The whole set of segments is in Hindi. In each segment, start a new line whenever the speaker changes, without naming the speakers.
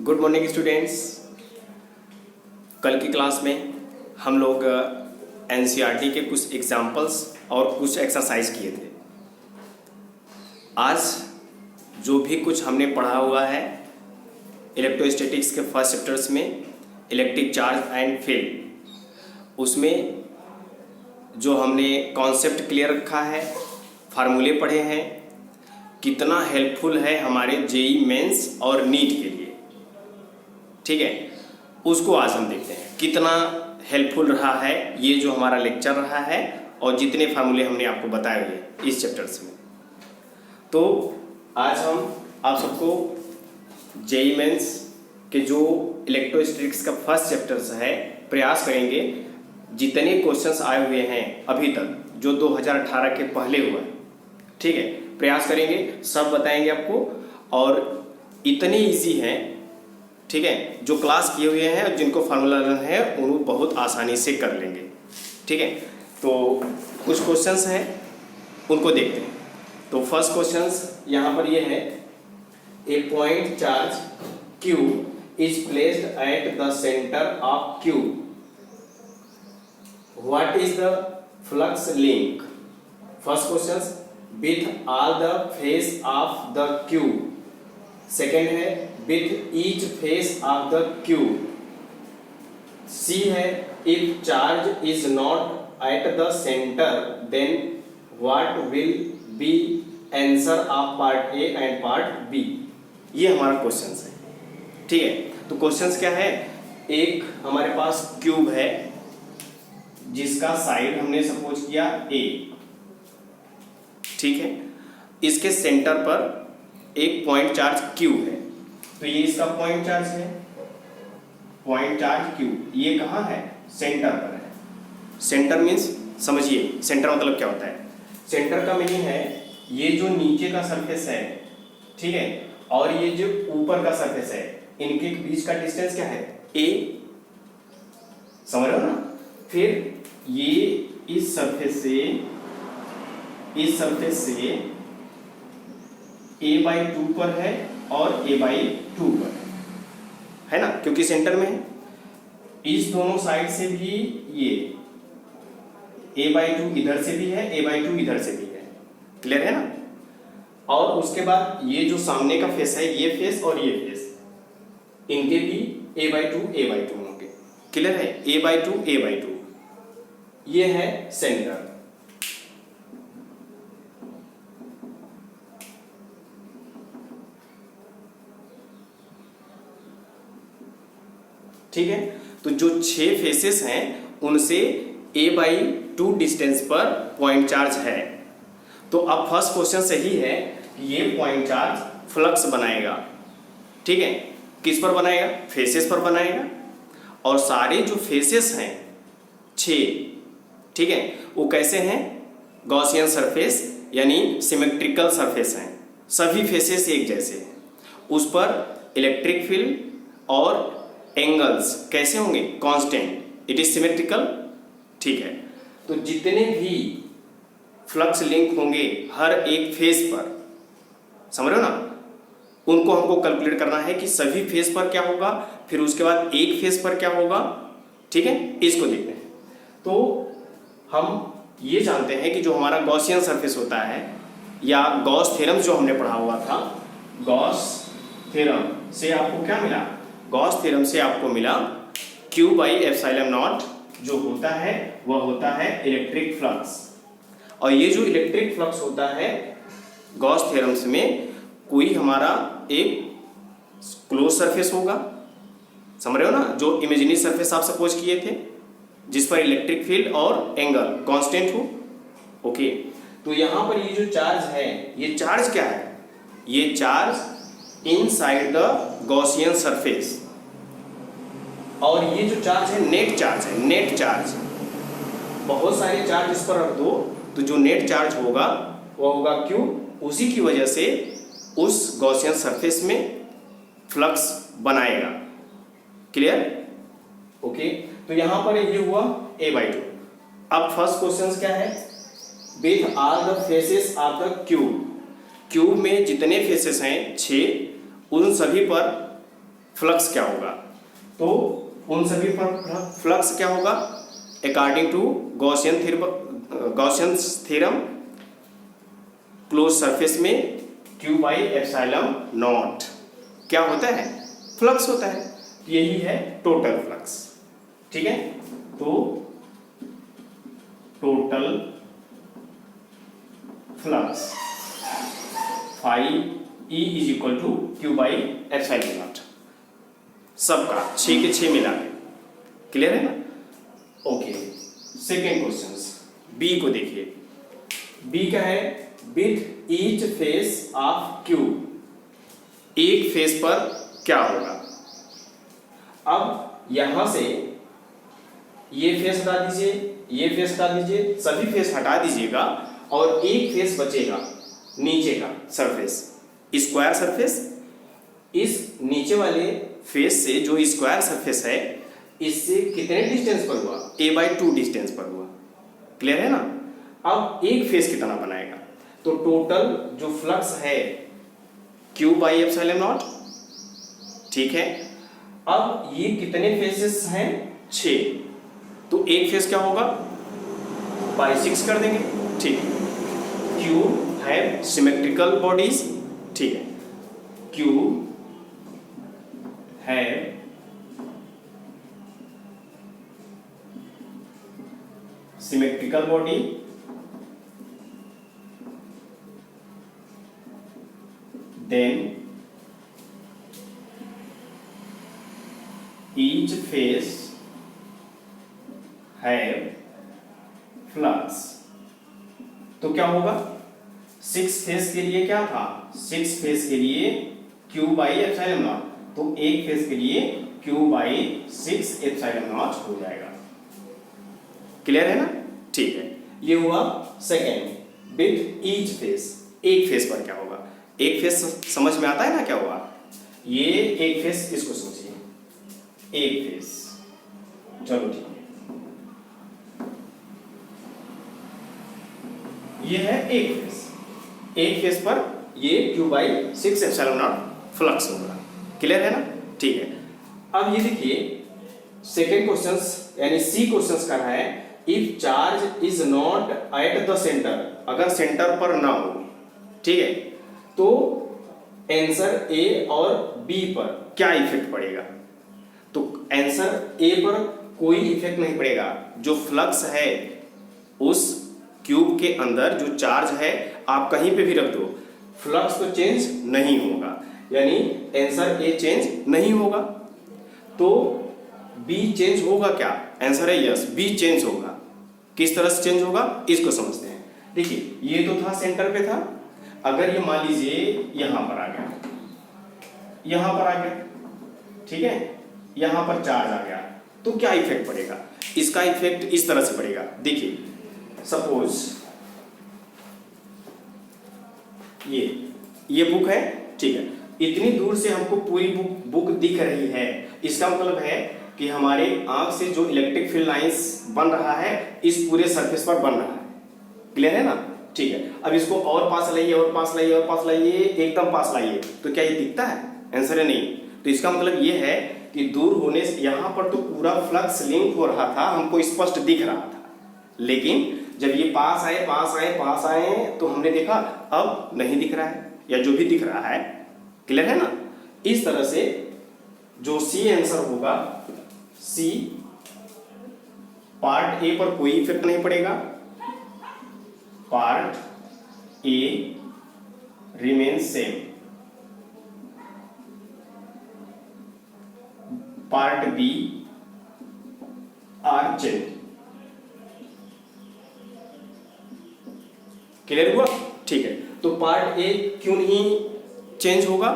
Good morning students. कल की क्लास में हम लोग एनसीईआरटी के कुछ एग्जाम्पल्स और कुछ एक्सरसाइज किए थे। आज जो भी कुछ हमने पढ़ा हुआ है इलेक्ट्रोस्टैटिक्स के फर्स्ट चैप्टर्स में इलेक्ट्रिक चार्ज एंड फील्ड, उसमें जो हमने कॉन्सेप्ट क्लियर रखा है, फार्मूले पढ़े हैं, कितना हेल्पफुल है हमारे जेईई मेंस और नीट के लिए। ठीक है, उसको आज हम देखते हैं कितना हेल्पफुल रहा है ये जो हमारा लेक्चर रहा है और जितने फार्मूले हमने आपको बताए हुए इस चैप्टर्स में। तो आज हम आप सबको जेईई मेंस के जो इलेक्ट्रोस्टैटिक्स का फर्स्ट चैप्टर्स है प्रयास करेंगे जितने क्वेश्चंस आए हुए हैं अभी तक जो 2018 के पहले हुआ है, ठीक है, प्रयास करेंगे, सब बताएंगे आपको। और इतने इजी हैं, ठीक है, जो क्लास किए हुए हैं और जिनको फार्मूला लर्न है उनको बहुत आसानी से कर लेंगे। ठीक है, तो कुछ क्वेश्चंस हैं उनको देखते हैं। तो फर्स्ट क्वेश्चंस यहाँ पर ये है, a point charge Q is placed at the center of Q. What is the flux link? First question, with all the face of the Q. Second है with each face of the Q. C है if charge is not at the center then what will be answer of part A and part B. ये हमारा क्वेश्चन है। ठीक है, तो क्वेश्चंस क्या है, एक हमारे पास क्यूब है जिसका साइड हमने सपोज किया A, ठीक है, इसके सेंटर पर एक पॉइंट चार्ज Q है, तो ये इसका पॉइंट चार्ज है, पॉइंट चार्ज Q, ये कहाँ है, सेंटर पर है। सेंटर मीन्स समझिए सेंटर मतलब क्या होता है। सेंटर का मीनिंग है ये जो नीचे का सरफेस है, ठीक है, और ये जो ऊपर का सरफेस है, इनके बीच का डिस्टेंस क्या है, A, समझ रहे हो ना। फिर ये इस सरफेस से A/2 पर है और A/2 पर है ना, क्योंकि सेंटर में है। इस दोनों साइड से भी ये A/2 इधर से भी है, A/2 इधर से भी है, क्लियर है ना। और उसके बाद ये जो सामने का फेस है, ये फेस और ये फेस, इनके भी A/2 होंगे, क्लियर है, A/2 ये है सेंटर। ठीक है, तो जो 6 फेसेस हैं उनसे A/2 डिस्टेंस पर पॉइंट चार्ज है। तो अब फर्स्ट क्वेश्चन सही है कि ये पॉइंट चार्ज फ्लक्स बनाएगा। ठीक है, किस पर बनाएगा, फेसेस पर बनाएगा। और सारे जो फेसेस हैं 6, ठीक है, वो कैसे हैं, गॉसियन सरफेस यानी सिमेट्रिकल सरफेस हैं, सभी फेसेस एक जैसे हैं। उस पर इलेक्ट्रिक फील्ड और एंगल्स कैसे होंगे, कांस्टेंट, इट इज सिमेट्रिकल। ठीक है, तो जितने भी फ्लक्स लिंक होंगे हर एक फेस पर, समझ रहे हो ना, उनको हमको कैलकुलेट करना है कि सभी फेस पर क्या होगा, फिर उसके बाद एक फेस पर क्या होगा। ठीक है, इसको देखते हैं। तो हम ये जानते हैं कि जो हमारा गॉसियन सरफेस होता है या गॉस थ्योरम जो हमने पढ़ा हुआ था, गॉस थ्योरम से आपको क्या मिला, गॉस थ्योरम से आपको मिला Q/ε0 जो होता है वह होता है इलेक्ट्रिक फ्लक्स। और ये जो इलेक्ट्रिक फ्लक्स होता है गॉस थ्योरम्स में, कोई हमारा एक क्लोज सरफेस होगा, समझ रहे हो ना, जो इमेजिनरी सरफेस आप सपोज किए थे जिस पर इलेक्ट्रिक फील्ड और एंगल कांस्टेंट हो। ओके, तो यहां पर ये जो चार्ज है, ये चार्ज क्या है, ये charge inside the Gaussian surface. और ये जो चार्ज है नेट चार्ज है, नेट चार्ज, बहुत सारे चार्ज इस पर रख दो तो जो नेट चार्ज होगा वह होगा Q, उसी की वजह से उस गॉसियन सरफेस में फ्लक्स बनाएगा, क्लियर। ओके, तो यहां पर ये हुआ A/2। अब फर्स्ट क्वेश्चन क्या है, with all the faces of the cube, cube में जितने फेसेस हैं 6, उन सभी पर फ्लक्स क्या होगा? तो उन सभी पर फ्लक्स क्या होगा? According to Gaussian theorem, close surface में Q बाई एप्सिलॉन नॉट क्या होता है? फ्लक्स होता है। यही है टोटल फ्लक्स। ठीक है, तो total flux phi E is equal to Q by epsilon naught, सबका 6 के 6 मिला के। क्लियर है ना? ओके, सेकेंड क्वेश्चन बी को देखिए। बी क्या है? With each face of Q, एक फेस पर क्या होगा? अब यहां से ये फेस हटा दीजिए, ये फेस हटा दीजिए, सभी फेस हटा दीजिएगा और एक फेस बचेगा नीचे का सरफेस, स्क्वायर सरफेस। इस नीचे वाले फेस से जो स्क्वायर सरफेस है, इससे कितने डिस्टेंस पर हुआ? a/2 डिस्टेंस पर हुआ। क्लियर है ना? अब एक फेस कितना बनाएगा? तो टोटल जो फ्लक्स है Q बाई एप्सिलॉन नॉट। ठीक है, अब ये कितने फेसेस हैं? 6। तो एक फेस क्या होगा? बाई 6 कर देंगे। ठीक है, Q है सिमेट्रिकल बॉडीज। ठीक है, Q है symmetrical body, then each phase have flux। तो क्या होगा? 6 फेस के लिए क्या था? 6 फेस के लिए Q बाई एप्सिलॉन नॉट, तो एक फेस के लिए Q बाई 6 एप्सिलॉन नॉट हो जाएगा। क्लियर है ना? ठीक है, ये हुआ सेकेंड। विथ ईच फेस, एक फेस पर क्या होगा? एक फेस समझ में आता है ना क्या हुआ? ये एक फेस, इसको समझिए, एक फेस। चलो ठीक है, ये है एक फेस। एक फेस पर ये Q by 6 epsilon not flux होगा। क्लियर है ना? ठीक है, अब ये देखिए सेकेंड क्वेश्चन यानी सी क्वेश्चन कर रहा है, if charge is not at the centre, अगर सेंटर पर ना हो। ठीक है, तो आंसर ए और बी पर क्या इफेक्ट पड़ेगा? तो आंसर ए पर कोई इफेक्ट नहीं पड़ेगा। जो फ्लक्स है उस क्यूब के अंदर जो चार्ज है, आप कहीं पे भी रख दो, फ्लक्स तो चेंज नहीं होगा, यानी आंसर ए चेंज नहीं होगा। तो बी चेंज होगा क्या? आंसर है यस, बी चेंज होगा। किस तरह से चेंज होगा इसको समझते हैं। देखिए, ये तो था सेंटर पे था, अगर ये मान लीजिए यहां पर आ गया, यहां पर आ गया, ठीक है, यहां पर चार्ज आ गया, तो क्या इफेक्ट पड़ेगा? इसका इफेक्ट इस तरह से पड़ेगा। देखिए, सपोज ये बुक है, ठीक है, इतनी दूर से हमको पूरी बुक दिख रही है, इसका मतलब है कि हमारे आंख से जो इलेक्ट्रिक फील्ड लाइंस बन रहा है इस पूरे सरफेस पर बन रहा है। क्लियर है ना? ठीक है, अब इसको और पास लाइए, और पास लाइए, और पास लाइए, एकदम पास लाइए, तो क्या ये दिखता है? आंसर है नहीं। तो इसका मतलब ये है कि दूर होने से यहां पर तो पूरा फ्लक्स लिंक हो रहा था, हमको स्पष्ट दिख रहा था, लेकिन जब ये पास आए पास आए पास आए तो हमने देखा अब नहीं दिख रहा है, या जो भी दिख रहा है। क्लियर है ना? इस तरह से जो सी आंसर होगा, सी पार्ट ए पर कोई इफेक्ट नहीं पड़ेगा, part A remain same, part B are change. Clear हुआ? ठीक है, तो पार्ट ए क्यों नहीं चेंज होगा?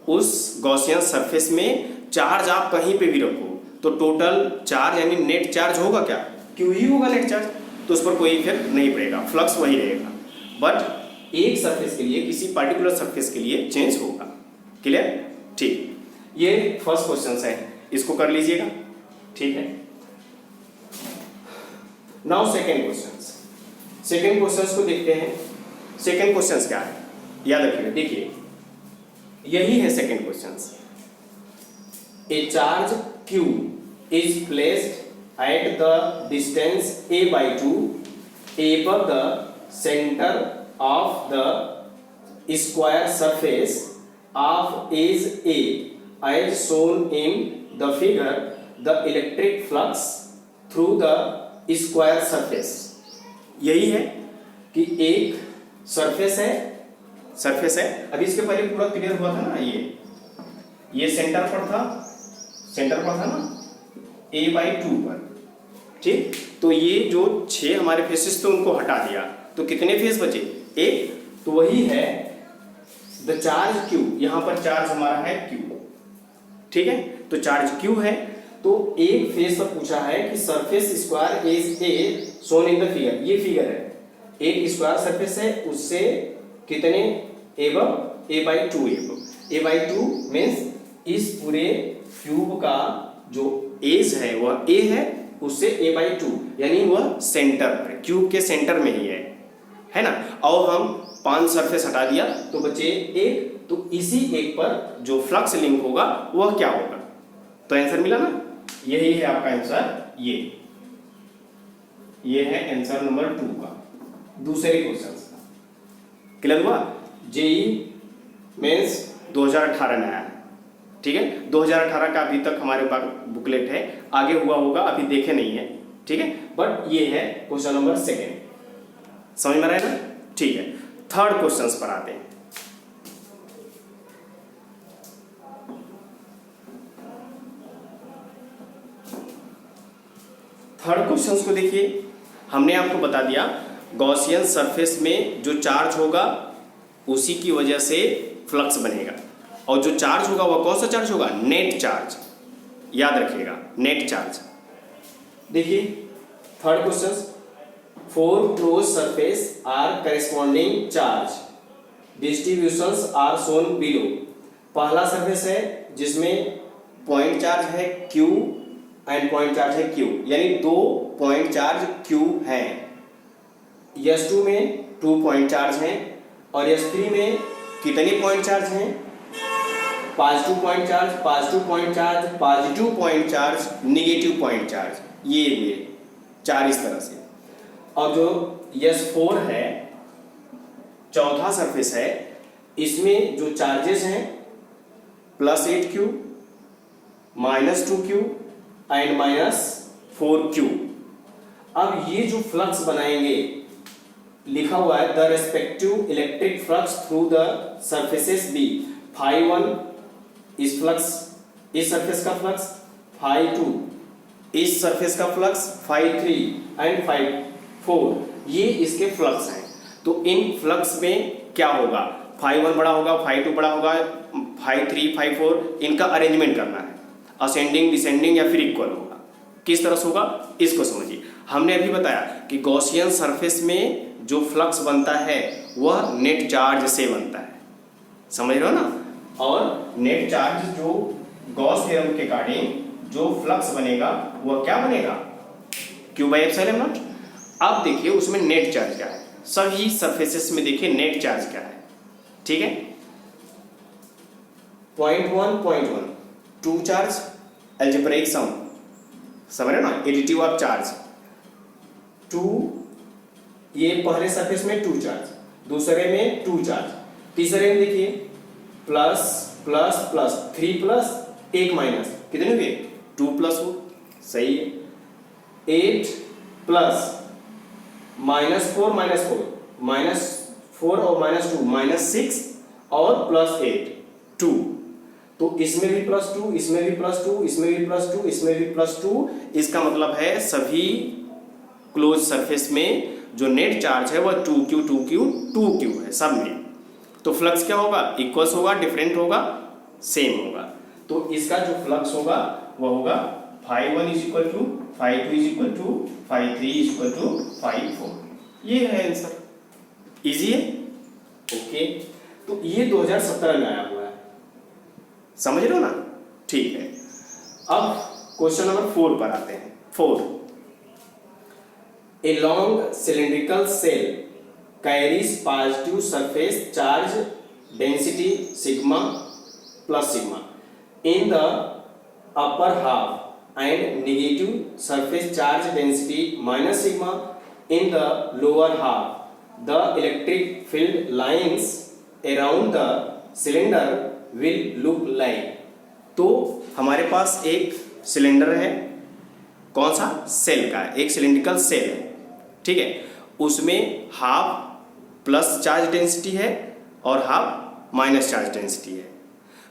उस गॉसियन सरफेस में चार्ज आप कहीं पे भी रखो तो टोटल चार्ज यानी नेट चार्ज होगा क्या? क्यों ही होगा नेट चार्ज, तो उस पर कोई इफेक्ट नहीं पड़ेगा, फ्लक्स वही रहेगा, बट एक सरफेस के लिए, किसी पर्टिकुलर सरफेस के लिए चेंज होगा। क्लियर? ठीक, ये फर्स्ट क्वेश्चन है, इसको कर लीजिएगा। ठीक है, now second question. Second question को देखते हैं। सेकेंड क्वेश्चन क्या है, याद रखिएगा। देखिए, यही है second question. A charge q is placed at the distance a by 2 above the center of the square surface of edge A as shown in the figure. The electric flux through the square surface. यही है कि एक सरफेस है। अभी इसके पहले पूरा क्लियर हुआ था ना, ये सेंटर पर था ना a/2 पर, ठीक। तो ये जो 6 हमारे फेसेस थे उनको हटा दिया, तो कितने फेस बचे? एक। तो वही है द चार्ज q, यहां पर चार्ज हमारा है q, ठीक है। तो चार्ज q है, तो एक फेस पर पूछा है कि surface square as a shown in the figure, ये फिगर है, एक स्क्वायर सरफेस है, उससे कितने एबव a/2 a/2 मींस इस पूरे क्यूब का जो एज है वह a है, उससे a/2 यानी वह सेंटर पर, क्यूब के सेंटर में ही है ना। और हम 5 सरफेस हटा दिया तो बचे एक, तो इसी एक पर जो फ्लक्स लिंक होगा वह क्या होगा? तो आंसर मिला ना, यही है आपका आंसर। ये है आंसर नंबर 2 का, दूसरे क्वेश्चन का। क्लियर हुआ? जेई मेंस 2018 में आया है, ठीक है। 2018 का अभी तक हमारे पास बुकलेट है, आगे हुआ होगा अभी देखे नहीं है, ठीक है। बट ये है क्वेश्चन नंबर 2, समझ में आ रहा है ना, ठीक है। थर्ड क्वेश्चन पर आते हैं। थर्ड क्वेश्चन को देखिए, हमने आपको बता दिया गॉसियन सरफेस में जो चार्ज होगा उसी की वजह से फ्लक्स बनेगा, और जो चार्ज होगा वह कौन सा चार्ज होगा? नेट चार्ज, याद रखिएगा, नेट चार्ज। देखिए third question, 4 close surface are corresponding charge distributions are shown below. पहला सरफेस है जिसमें पॉइंट चार्ज है Q एंड पॉइंट चार्ज है Q, यानी 2 पॉइंट चार्ज Q हैं। S2 में 2 पॉइंट चार्ज हैं, और S3 में कितने पॉइंट चार्ज हैं? Positive point charge, positive point charge, positive point charge, negative point charge, ये 4 इस तरह से। और जो S4 है, चौथा सरफेस है, इसमें जो चार्जेस हैं +8Q, -2Q एंड -4Q। अब ये जो फ्लक्स बनाएंगे, लिखा हुआ है the respective electric flux through the surfaces be. φ1 इस फ्लक्स, इस सरफेस का फ्लक्स, φ2 इस सरफेस का फ्लक्स, φ3 एंड φ4 ये इसके फ्लक्स हैं। तो इन फ्लक्स में क्या होगा? φ1 बड़ा होगा, φ2 बड़ा होगा, φ3 φ4 इनका अरेंजमेंट करना है, असेंडिंग डिसेंडिंग या फिर इक्वल होगा। किस तरह से होगा इसको समझिए। हमने अभी बताया कि गॉसियन सरफेस में जो फ्लक्स बनता है वह नेट चार्ज से बनता है, समझ रहे हो ना। और नेट चार्ज जो गॉस थ्योरम के अकॉर्डिंग जो फ्लक्स बनेगा वह क्या बनेगा? Q/ε0। अब देखिए उसमें नेट चार्ज क्या है, सभी सरफेसेस में देखिए नेट चार्ज क्या है, ठीक है। पॉइंट 1 2 चार्ज, अलजेब्रिक सम, समझ रहे हो ना, एडिटिव ऑफ चार्ज 2, ये पहले सरफेस में 2 चार्ज, दूसरे में 2 चार्ज, तीसरे में देखिए plus plus plus 3 plus 1 minus, कितने हुए? 2 प्लस हो, सही है। 8 प्लस -4 -4 और -2 -6 और +8 2। तो इसमें भी +2, इसमें भी +2, इसमें भी +2, इसमें भी +2। इसका मतलब है सभी क्लोज सरफेस में जो नेट चार्ज है वह 2Q 2Q 2Q है सब में। तो फ्लक्स क्या होगा? इक्वल्स होगा, डिफरेंट होगा, सेम होगा। तो इसका जो फ्लक्स होगा वह होगा φ1 = φ2 = φ3 = φ4। ये है आंसर, इजी है, ओके। तो ये 2017 में आया हुआ है, समझ रहे हो ना, ठीक है। अब क्वेश्चन नंबर 4 पर आते हैं। 4, A long cylindrical cell carries positive surface charge density sigma plus sigma in the upper half and negative surface charge density minus sigma in the lower half. The electric field lines around the cylinder will look like. तो हमारे पास एक सिलेंडर है, कौन सा? सेल का, एक सिलिंड्रिकल सेल है, ठीक है। उसमें हाफ प्लस चार्ज डेंसिटी है और हाफ माइनस चार्ज डेंसिटी है।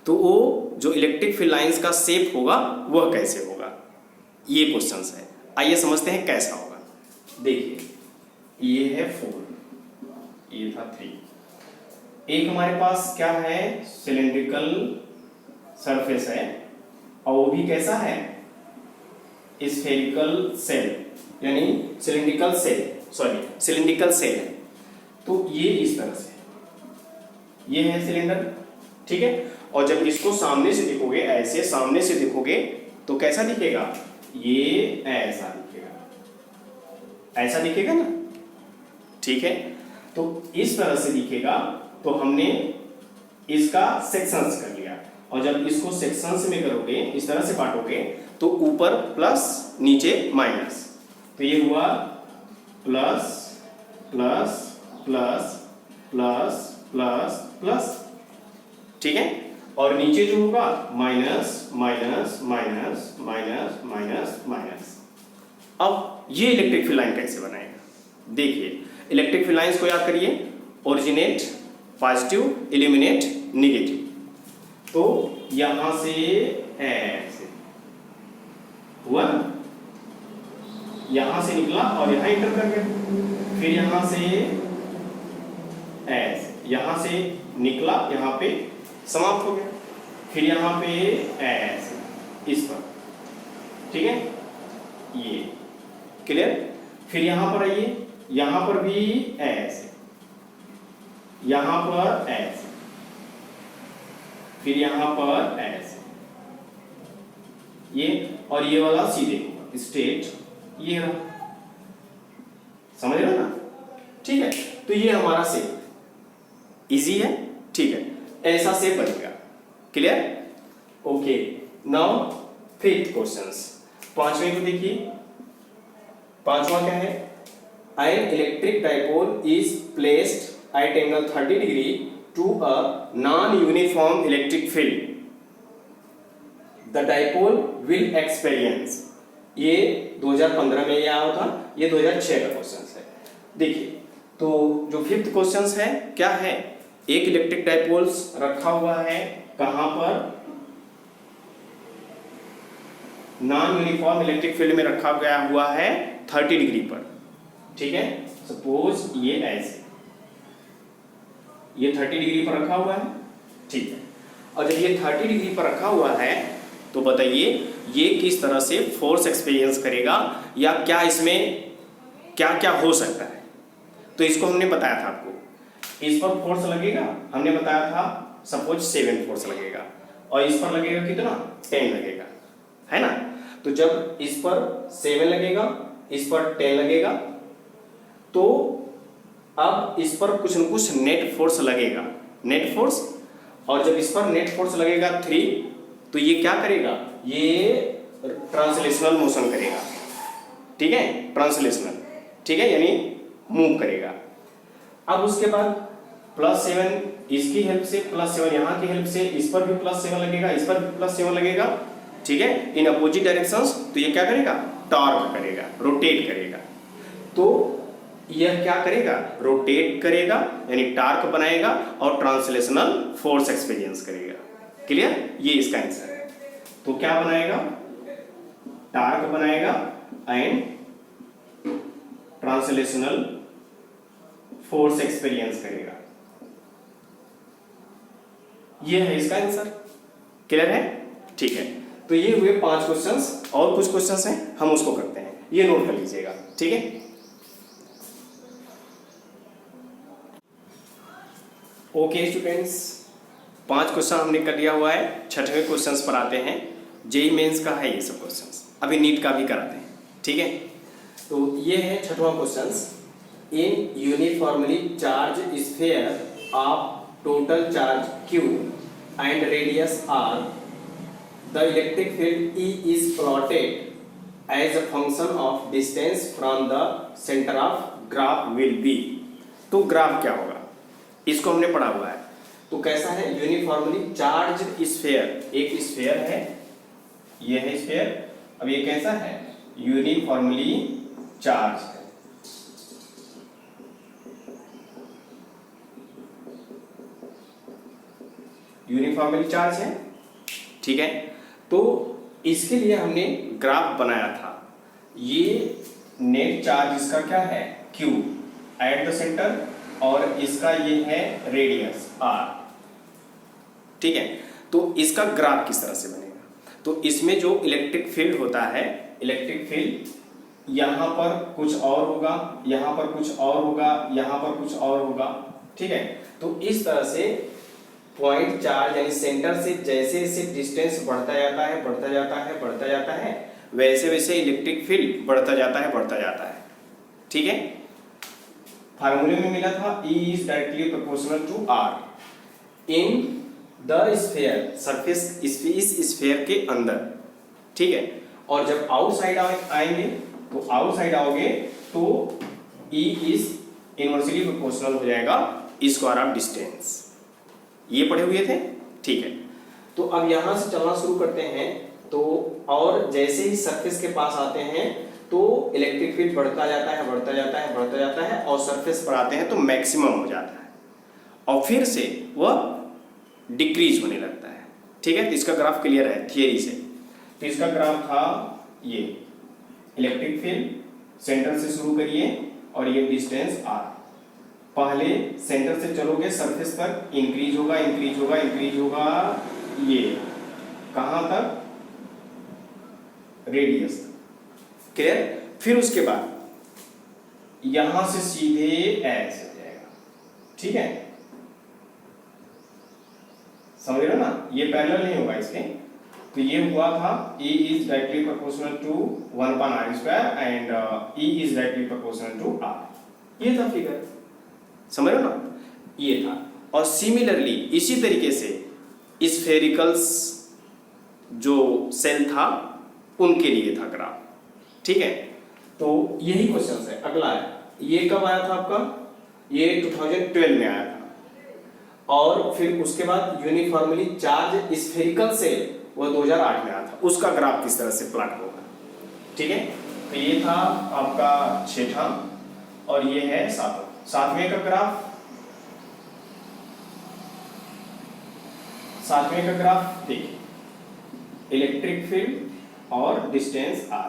तो वो जो इलेक्ट्रिक फील्ड लाइंस का शेप होगा वह कैसे होगा, ये क्वेश्चंस है। आइए समझते हैं कैसा होगा। देखिए ये है 4, ये था 3। एक हमारे पास क्या है? सिलिंड्रिकल सरफेस है और वो भी कैसा है? स्फेरिकल सेल, यानी सिलिंड्रिकल सेल है। तो ये इस तरह से, ये है सिलेंडर, ठीक है। और जब इसको सामने से देखोगे, ऐसे सामने से देखोगे तो कैसा दिखेगा? ये ऐसा दिखेगा ना, ठीक है। तो इस तरह से दिखेगा। तो हमने इसका सेक्शंस कर लिया, और जब इसको सेक्शंस में करोगे, इस तरह से बांटोगे, तो ऊपर प्लस नीचे माइनस, तो ये हुआ plus plus plus plus plus plus, ठीक है। और नीचे जो होगा minus minus minus minus minus minus. अब ये इलेक्ट्रिक फील्ड लाइन कैसे बनाएगा? देखिए इलेक्ट्रिक फील्ड लाइंस को याद करिए, ओरिजिनेट पॉजिटिव, इल्यूमिनेट नेगेटिव। तो यहां से ऐसे हुआ, यहां से निकला और यहां इंटर कर गया, फिर यहां से ऐसे, यहां से निकला, यहां पे समाप्त हो गया, फिर यहां पे ऐसे, इस पर, ठीक है, ये क्लियर। फिर यहां पर आइए, यहां पर भी ऐसे, यहां पर ऐसे, फिर यहां पर ऐसे, ये और ये वाला सीधे होगा, स्ट्रेट, ये रहा, समझ रहे हो ना, ठीक है। तो ये हमारा शेप इजी है, ठीक है, ऐसा शेप बनेगा, clear. Okay, now fifth questions, पांचवें को देखिए। पांचवा क्या है? An electric dipole is placed at angle 30 degree to a non-uniform electric field. The dipole will experience, ये 2015 में ये आया था, ये 2006 का क्वेश्चन है। देखिए तो जो फिफ्थ क्वेश्चन है क्या है? एक इलेक्ट्रिक डाइपोल्स रखा हुआ है, कहां पर? नॉन यूनिफॉर्म इलेक्ट्रिक फील्ड में रखा गया हुआ है 30 डिग्री पर, ठीक है। सपोज ये ऐसे, ये 30 डिग्री पर रखा हुआ है, ठीक है। और जब ये 30 डिग्री पर रखा हुआ है तो बताइए ये किस तरह से फोर्स एक्सपीरियंस करेगा, या क्या इसमें क्या क्या हो सकता है। तो इसको हमने बताया था आपको, इस पर फोर्स लगेगा, हमने बताया था सपोज 7 फोर्स लगेगा, और इस पर लगेगा कितना? 10 लगेगा, है ना। तो जब इस पर 7 लगेगा, इस पर 10 लगेगा, तो अब इस पर कुछ न कुछ नेट फोर्स लगेगा, नेट फोर्स। और जब इस पर नेट फोर्स लगेगा 3, तो ये क्या करेगा? ये ट्रांसलेशनल मोशन करेगा, ठीक है, ट्रांसलेशनल, ठीक है, यानी मूव करेगा। अब उसके बाद +7 इसकी हेल्प से, +7 यहाँ की हेल्प से, इस पर भी +7 लगेगा, इस पर भी +7 लगेगा, ठीक है, इन अपोजिट डायरेक्शंस। तो ये क्या करेगा? टॉर्क करेगा, रोटेट करेगा। तो यह क्या करेगा? रोटेट करेगा, यानी टॉर्क बनाएगा और ट्रांसलेशनल फोर्स एक्सपीरियंस करेगा, क्लियर। ये इसका आंसर है। तो क्या बनाएगा? टॉर्क बनाएगा एंड ट्रांसलेशनल फोर्स एक्सपीरियंस करेगा। ये है इसका आंसर, क्लियर है, ठीक है। तो ये हुए 5 क्वेश्चंस, और कुछ क्वेश्चंस हैं, हम उसको करते हैं, ये नोट कर लीजिएगा, ठीक है। ओके स्टूडेंट्स, 5 क्वेश्चन हमने कर लिया हुआ है। 6वें क्वेश्चंस पर आते हैं। जेईई मेंस का है ये सब क्वेश्चंस, अभी नीट का भी कराते हैं, ठीक है। तो ये है 6वां questions. In uniformly charge sphere of total charge Q and radius R, the electric field E is plotted as a function of distance from the center of graph will be। तो ग्राफ क्या होगा, इसको हमने पढ़ा हुआ है। तो कैसा है, यूनिफॉर्मली चार्ज स्फीयर, एक स्फीयर है, ये है स्फीयर। अब ये कैसा है, यूनिफॉर्मली चार्ज है। यूनिफॉर्मली चार्ज है, ठीक है। तो इसके लिए हमने ग्राफ बनाया था। ये नेट चार्ज इसका क्या है, Q एट द सेंटर, और इसका ये है रेडियस R, ठीक है। तो इसका ग्राफ किस तरह से बनेगा, तो इसमें जो इलेक्ट्रिक फील्ड होता है, इलेक्ट्रिक फील्ड यहां पर कुछ और होगा, यहां पर कुछ और होगा, यहां पर कुछ और होगा, ठीक है। तो इस तरह से पॉइंट चार्ज यानी सेंटर से जैसे जैसे डिस्टेंस बढ़ता जाता है, बढ़ता जाता है, बढ़ता जाता है, वैसे वैसे इलेक्ट्रिक फील्ड बढ़ता जाता है, बढ़ता जाता है, ठीक है। फार्मूले में मिला था E is directly proportional to R in the sphere, surface इस स्फीयर के अंदर, ठीक है। और जब आउटसाइड आएंगे, तो आउटसाइड आओगे तो E is इनवर्सली प्रोपोर्शनल हो जाएगा स्क्वायर ऑफ डिस्टेंस। ये पढ़े हुए थे, ठीक है। तो अब यहां से चलना शुरू करते हैं। तो और जैसे ही सरफेस के पास आते हैं तो इलेक्ट्रिक फील्ड बढ़ता जाता है, बढ़ता जाता है, बढ़ता जाता है, और सरफेस पर आते हैं तो मैक्सिमम हो जाता है, और फिर से वह डिक्रीज होने लगता है, ठीक है। तो इसका ग्राफ क्लियर है थियरी से। तो इसका ग्राफ था ये इलेक्ट्रिक फील्ड, सेंटर से शुरू करिए और ये डिस्टेंस R। पहले सेंटर से चलोगे सरफेस तक, इंक्रीज होगा, इंक्रीज होगा, इंक्रीज होगा, ये कहां तक, रेडियस तक, क्लियर। फिर उसके बाद यहां से सीधे ऐसे हो जाएगा, ठीक है, समझ रहे हो ना, ये पैरेलल नहीं होगा इसके। तो ये हुआ था E is directly proportional to 1/r² and E is directly proportional to R। ये था फिगर, समझ रहे हो ना, ये था। और सिमिलरली इसी तरीके से स्फेरिकल्स जो सेल था उनके लिए था ग्राफ, ठीक है। तो यही क्वेश्चन है। अगला है, ये कब आया था आपका, ये 2012 में आया था। और फिर उसके बाद यूनिफॉर्मली चार्ज स्फेरिकल सेल, वो 2008 में आया था। उसका ग्राफ किस तरह से प्लॉट होगा, ठीक है। तो ये था आपका 6वां और ये है 7वें का ग्राफ। 7वें का ग्राफ देखिए, इलेक्ट्रिक फील्ड और डिस्टेंस R।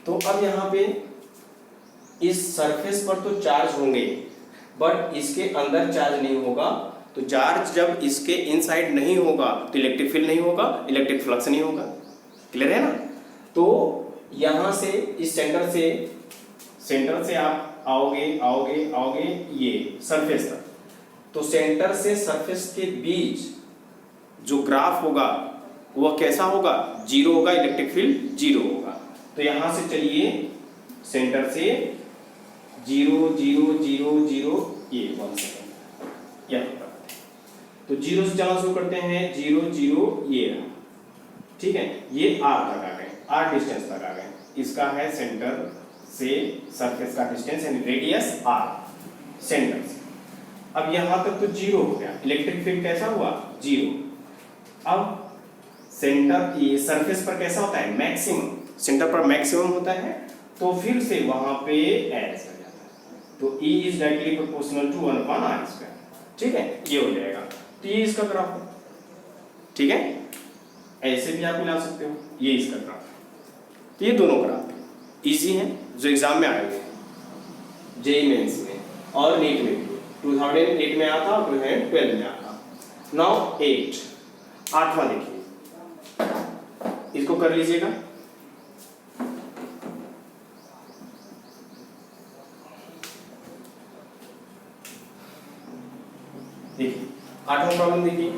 तो अब यहां पे इस सरफेस पर तो चार्ज होंगे, बट इसके अंदर चार्ज नहीं होगा। तो चार्ज जब इसके इनसाइड नहीं होगा तो इलेक्ट्रिक फील्ड नहीं होगा, इलेक्ट्रिक फ्लक्स नहीं होगा, क्लियर है ना। तो यहां से इस सेंटर से आप आओगे आओगे आओगे ये सरफेस तक। तो सेंटर से सरफेस के बीच जो ग्राफ होगा वह कैसा होगा, जीरो होगा, इलेक्ट्रिक फील्ड जीरो होगा। तो यहां से चलिए सेंटर से 0 0 0 0, ये 1 सेकेंड यहाँ पर। तो 0 से चलना शुरू करते हैं, 0 0, ये रहा, ठीक है। ये R तक आ गए, R डिस्टेंस तक आ गए। इसका है सेंटर से सरफेस का डिस्टेंस यानी रेडियस R सेंटर से। अब यहां तक तो 0 हो गया, इलेक्ट्रिक फील्ड कैसा हुआ, 0। अब सेंटर ये सरफेस पर कैसा होता है, मैक्सिमम, सेंटर पर मैक्सिमम होता है। तो फिर से वहां पे ऐसा हो जाता है। तो E is directly proportional to 1/r², ठीक है, ये हो जाएगा। तो ये इसका ग्राफ है, ठीक है। ऐसे भी आप मिला सकते हो, ये इसका ग्राफ है। तो ये दोनों ग्राफ इजी हैं जो एग्जाम में आए हुए हैं, जेईई मेंस में और नीट में भी। 2008 में आया था और 2012 में आया था। नाउ 8वां देखिए, इसको कर लीजिएगा। देखिए 8वां प्रॉब्लम देखिए,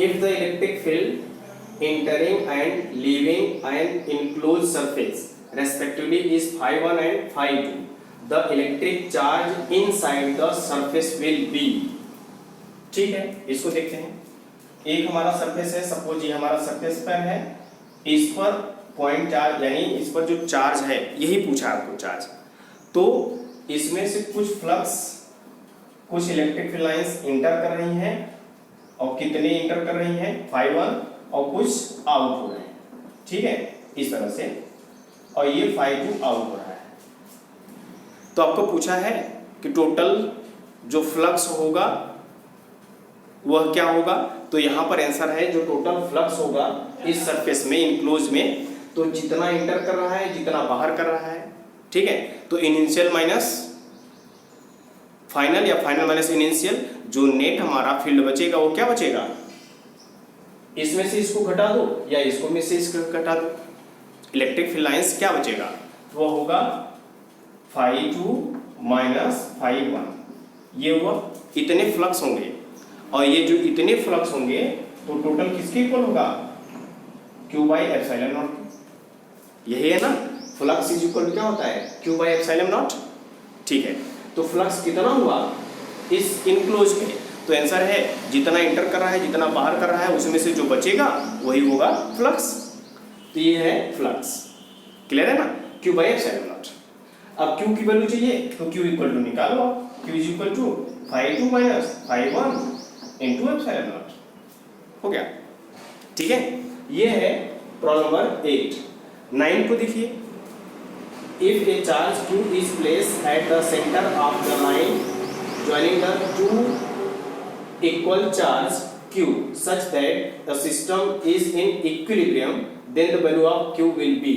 if the electric field entering and leaving an enclose surface respectively is φ1 and φ2, the electric charge inside the surface will be. ठीक है, इसको देखते हैं। एक हमारा सरफेस है, सपोज ये हमारा सरफेस पर है, इस पर पॉइंट चार्ज यानी इस पर जो चार्ज है यही पूछा आपको चार्ज, तो इसमें से कुछ फ्लक्स, कुछ इलेक्ट्रिक फील्ड लाइंस इंटर कर रही हैं, और कितने इंटर कर रही हैं, phi 1, और कुछ आउट हो रहे हैं। ठीक है, इस तरह से, और ये phi 2 आउट हो रहा है। तो आपको पूछा है कि टोटल जो फ्लक्स होगा वह क्या होगा, तो यहां पर आंसर है जो टोटल फ्लक्स होगा इस सरफेस में, इनक्लोज में, तो जितना इंटर कर रहा है जितना बाहर कर रहा है। ठीक है, तो इनिशियल माइनस फाइनल या फाइनल माइनस इनिशियल, जो नेट हमारा फील्ड बचेगा वो क्या बचेगा, इसमें से इसको घटा दो या इसको में से इसको घटा दो, इलेक्ट्रिक फील्ड लाइंस क्या बचेगा, वो होगा phi 2 माइनस phi 1। ये हुआ, इतने फ्लक्स होंगे, और ये जो इतने फ्लक्स होंगे तो टोटल किसके इक्वल होगा, Q बाई एप्सिलॉन नॉट। यही है ना, फ्लक्स इज इक्वल क्या होता है, Q बाई एप्सिलॉन नॉट। ठीक है, तो फ्लक्स कितना हुआ इस इनक्लोज में, तो आंसर है जितना इंटर कर रहा है जितना बाहर कर रहा है उसमें से जो बचेगा वही होगा फ्लक्स। तो ये है फ्लक्स, क्लियर है ना, Q बाई एप्सिलॉन नॉट। अब Q की वैल्यू चाहिए तो Q इक्वल टू निकालो, Q is equal to phi 2 minus phi 1 into epsilon naught, हो गया। ठीक है, ये है प्रॉब्लम नंबर 8। 9 को देखिए, if A charge Q is placed at the center of the line joining the two equal charge Q such that the system is in equilibrium, then the value of Q will be।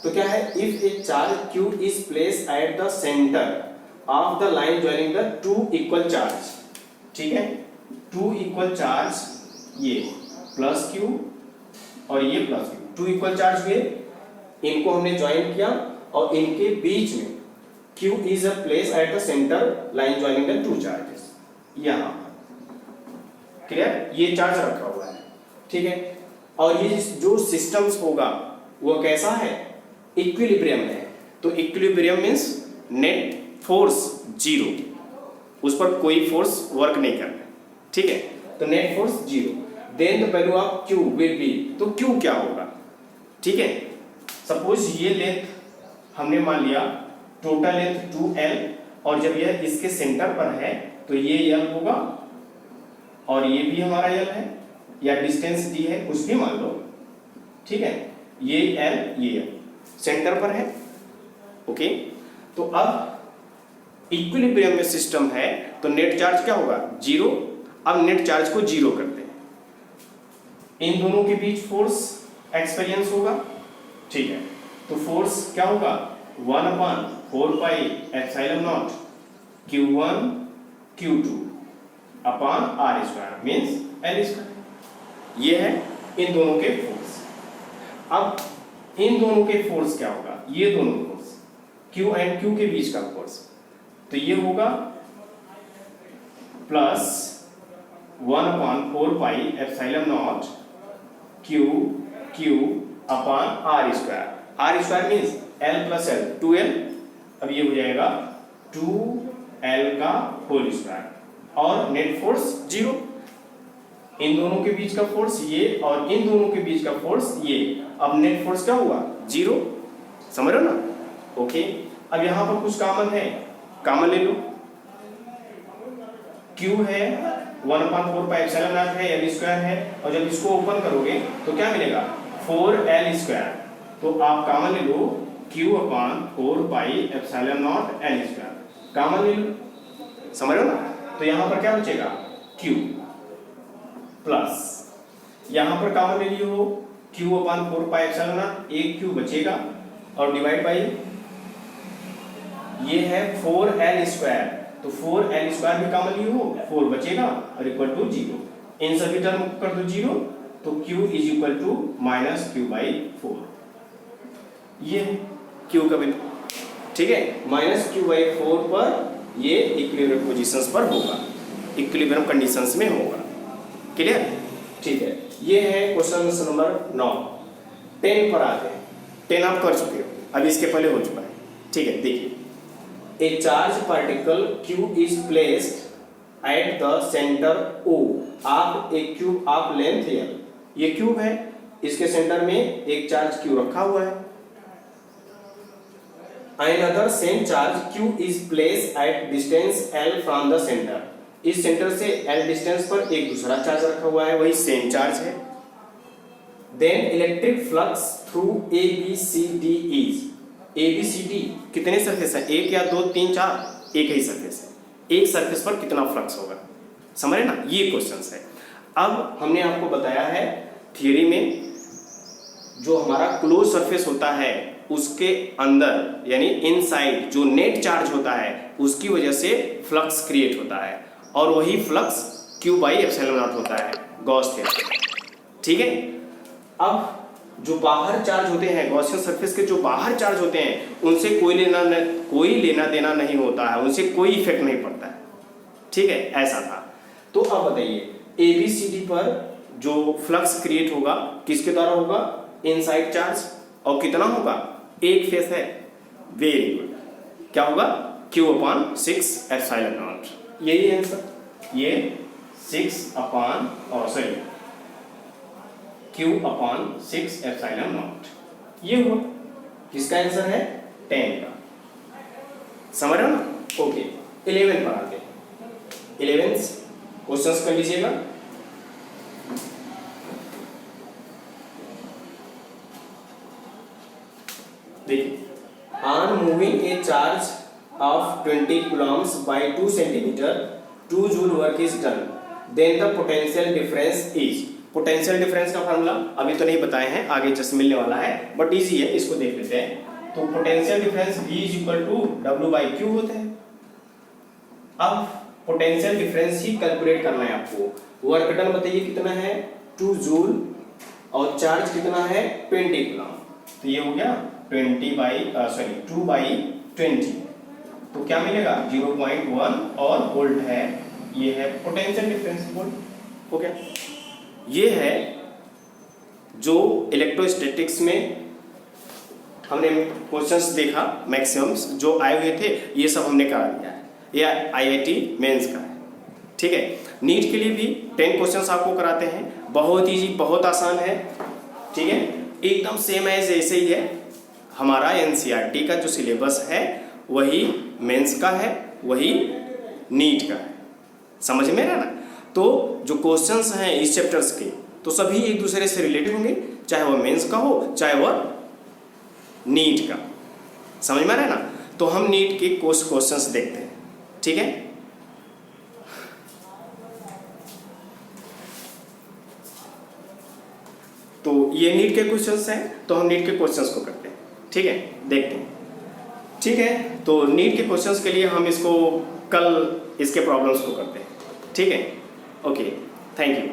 तो क्या है, if a charge Q is placed at the center of the line joining the two equal charge, ठीक है, टू इक्वल चार्ज, ये प्लस Q और ये plus Q, two equal charge हुए, इनको हमने ज्वाइन किया और इनके बीच में Q is a place at the center line joining the two charges, यहाँ क्लियर, ये चार्ज रखा हुआ है। ठीक है, और ये जो सिस्टम्स होगा वो कैसा है, इक्विलिब्रियम है। तो equilibrium means net force zero, उस पर कोई फोर्स वर्क नहीं कर रहा। ठीक है, तो net force zero, then the value of Q will be, तो Q क्या होगा। ठीक है, सपोज ये लेंथ हमने मान लिया टोटल लेंथ 2L, और जब यह इसके सेंटर पर है तो ये L होगा, और ये भी हमारा L है, या डिस्टेंस D है कुछ भी मान लो। ठीक है, ये L ये L सेंटर पर है। ओके, तो अब इक्विलिब्रियम में सिस्टम है तो नेट चार्ज क्या होगा, जीरो। अब नेट चार्ज को जीरो करते हैं, इन दोनों के बीच फोर्स एक्सपीरियंस होगा। ठीक है, तो फोर्स क्या होगा, 1/4 pi epsilon not Q1 Q2 upon R square means L square. ये है इन दोनों के फोर्स। अब इन दोनों के फोर्स क्या होगा, ये दोनों फोर्स Q एंड Q के बीच का फोर्स, तो ये होगा plus 1/4 pi epsilon not Q upon R square. R square means L plus L 2L, अब ये हो जाएगा 2L का होल स्क्वायर, और नेट फोर्स जीरो। इन दोनों के बीच का फोर्स ये और इन दोनों के बीच का फोर्स ये, अब नेट फोर्स क्या हुआ, जीरो। समझ रहे हो ना। ओके, अब यहां पर कुछ कॉमन है, कॉमन ले लो। Q है 1/4 पाई एप्सिलॉन नॉट है, L स्क्वायर है, और जब इसको ओपन करोगे तो क्या मिलेगा, 4L स्क्वायर। तो आप कॉमन ले लो Q/4 pi epsilon not L square, common ले लो। समझ रहे हो ना। तो यहां पर क्या बचेगा, Q प्लस यहां पर कॉमन ले लियो Q/4 पाई एप्सिलॉन नॉट, एक Q बचेगा, और डिवाइड बाई ये है 4L स्क्वायर, तो 4L स्क्वायर भी कॉमन लियो, 4 बचेगा और इक्वल टू 0। इन सभी टर्म कर दो 0, तो Q is equal to minus Q/4। ये Q का वैल्यू, ठीक है, माइनस Q/4 पर ये इक्विलिब्रियम पोजीशंस पर होगा, इक्विलिब्रियम कंडीशंस में होगा। क्लियर, ठीक है। ये है क्वेश्चन नंबर 9। 10 पर आते हैं। 10 आप कर चुके हो, अभी इसके पहले हो चुका है। ठीक है, देखिए ए charge particle Q is placed at the centre O। आप एक क्यूब आप लेंथ L, ये क्यूब है, इसके सेंटर में एक चार्ज Q रखा हुआ है। Another same charge Q is placed at distance L from the center। इस सेंटर से L डिस्टेंस पर एक दूसरा चार्ज रखा हुआ है, वही सेम चार्ज है। Then electric flux through ABCD is, ABCD कितने सरफेस है? एक या दो तीन चार, एक ही सरफेस है। एक सरफेस पर कितना फ्लक्स होगा, समझ रहे ना? ये क्वेश्चन है। अब हमने आपको बताया है थियरी में जो हमारा क्लोज सरफेस होता है उसके अंदर यानी इनसाइड जो नेट चार्ज होता है उसकी वजह से फ्लक्स क्रिएट होता है, और वही फ्लक्स Q/ε0 होता है, गॉस थ्योरम। ठीक है। अब जो बाहर चार्ज होते हैं, गॉसियन सरफेस के जो बाहर चार्ज होते हैं उनसे कोई लेना देना नहीं होता है, उनसे कोई इफेक्ट नहीं पड़ता है। ठीक है, ऐसा था। तो अब बताइए ABCD पर जो फ्लक्स क्रिएट होगा किसके द्वारा होगा? इनसाइड चार्ज, और कितना होगा? एक फेस है। वेरी गुड, क्या होगा? Q/6ε0। यही आंसर, ये Q/6ε0 ये हुआ। किसका आंसर है? 10 का। समझ रहे हो ना? ओके, 11 पर आते हैं। 11 क्वेश्चंस कर लीजिएगा। देखिए, on moving A charge of 20 coulombs by 2 centimeter 2 joule work is done, then the potential difference is। Potential difference का फार्मूला अभी तो नहीं बताए हैं, आगे जस्ट मिलने वाला है, बट इजी है, इसको देख लेते हैं। तो पोटेंशियल डिफरेंस V = W/Q होता है। अब पोटेंशियल डिफरेंस ही कैलकुलेट करना है आपको। वर्क डन बताइए कितना है? 2 जूल, और चार्ज कितना है? 20 कूलम। तो ये हो गया 2/20। तो क्या मिलेगा? 0.1 और वोल्ट है, ये है पोटेंशियल डिफरेंस वोल्ट। ओके, ये है जो इलेक्ट्रोस्टैटिक्स में हमने क्वेश्चंस देखा, मैक्सिमम्स जो आए हुए थे ये सब हमने करा दिया है। यह IIT मेंस का है। ठीक है, नीट के लिए भी 10 क्वेश्चंस आपको कराते हैं, बहुत इजी, बहुत आसान है। ठीक है, एकदम सेम एज ऐसे ही है। हमारा NCERT का जो सिलेबस है वही मेंस का है, वही नीट का है। समझ में रहा ना? तो जो क्वेश्चंस हैं इस चैप्टर्स के तो सभी एक दूसरे से रिलेटेड होंगे, चाहे वह मेंस का हो चाहे वह नीट का। समझ में रहा ना? तो हम नीट के क्वेश्चंस देखते हैं। ठीक है, तो ये नीट के क्वेश्चंस हैं, तो हम नीट के क्वेश्चंस को करते हैं। ठीक है, देखते हैं। ठीक है, तो नीट के क्वेश्चंस के लिए हम इसको कल इसके प्रॉब्लम्स को करते हैं। ठीक है, ओके, थैंक यू।